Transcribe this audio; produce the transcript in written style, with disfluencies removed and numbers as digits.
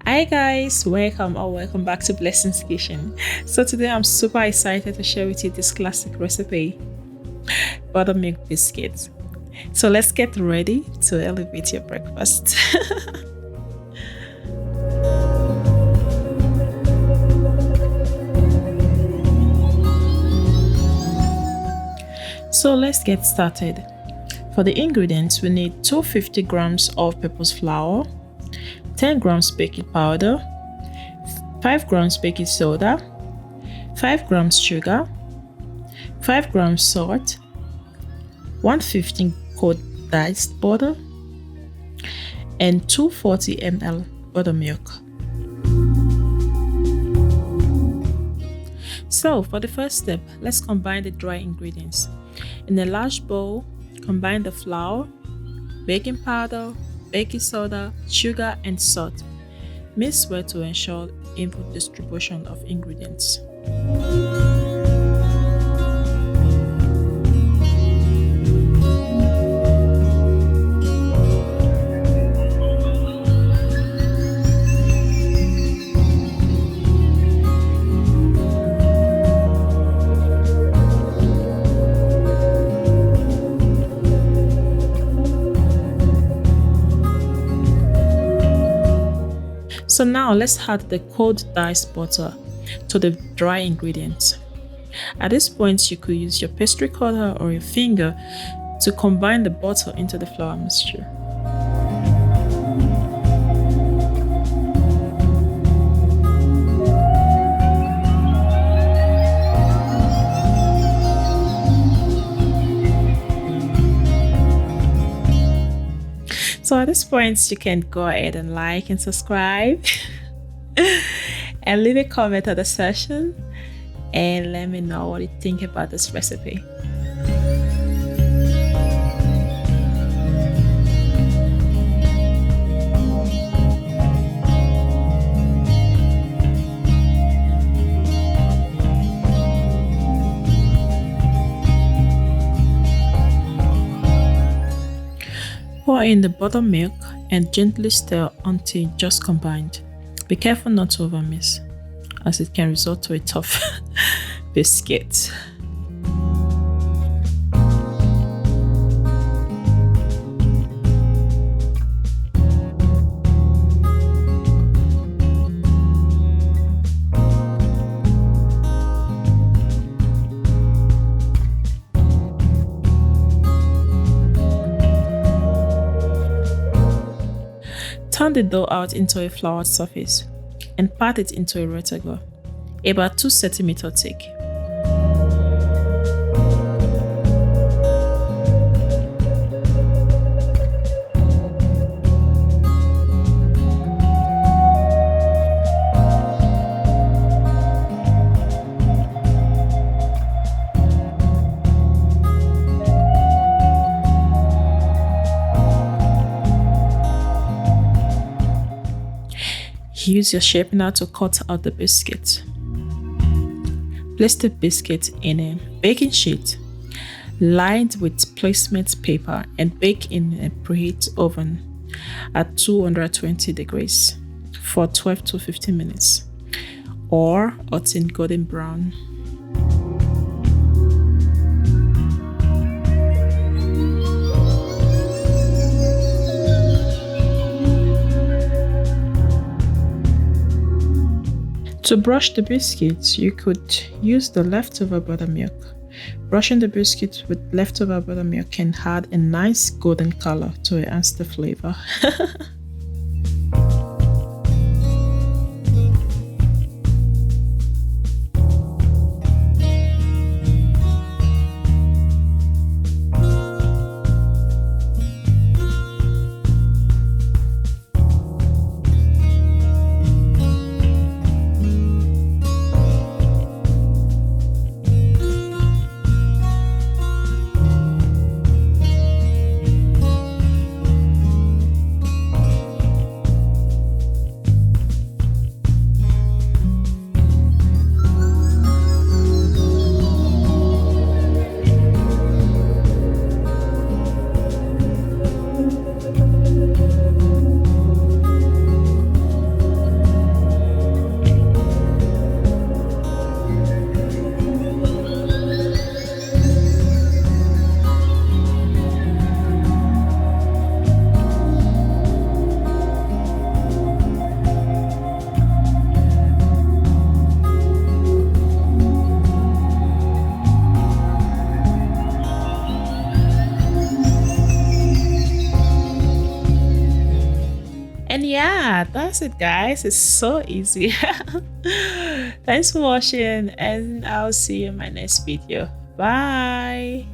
Hi guys, welcome back to Blessings Kitchen. So today I'm super excited to share with you this classic recipe, buttermilk biscuits. So let's get ready to elevate your breakfast. So let's get started. For the ingredients, we need 250 grams of purpose flour, 10 grams baking powder, 5 grams baking soda, 5 grams sugar, 5 grams salt, 115 cold diced butter, and 240 ml buttermilk. So for the first step, let's combine the dry ingredients. In a large bowl, combine the flour, baking powder, baking soda, sugar, and salt. Mix well to ensure even distribution of ingredients. So now let's add the cold diced butter to the dry ingredients. At this point, you could use your pastry cutter or your finger to combine the butter into the flour mixture. So at this point, you can go ahead and like and subscribe and leave a comment on the session and let me know what you think about this recipe. Pour in the buttermilk and gently stir until just combined. Be careful not to overmix, as it can result to a tough biscuit. Turn the dough out into a floured surface and pat it into a rectangle, about 2 cm thick. Use your shapener to cut out the biscuit. Place the biscuit in a baking sheet lined with placement paper and bake in a preheat oven at 220 degrees for 12 to 15 minutes or until golden brown. To brush the biscuits, you could use the leftover buttermilk. Brushing the biscuits with leftover buttermilk can add a nice golden color to enhance the flavor. And yeah, that's it, guys. It's so easy. Thanks for watching, and I'll see you in my next video. Bye.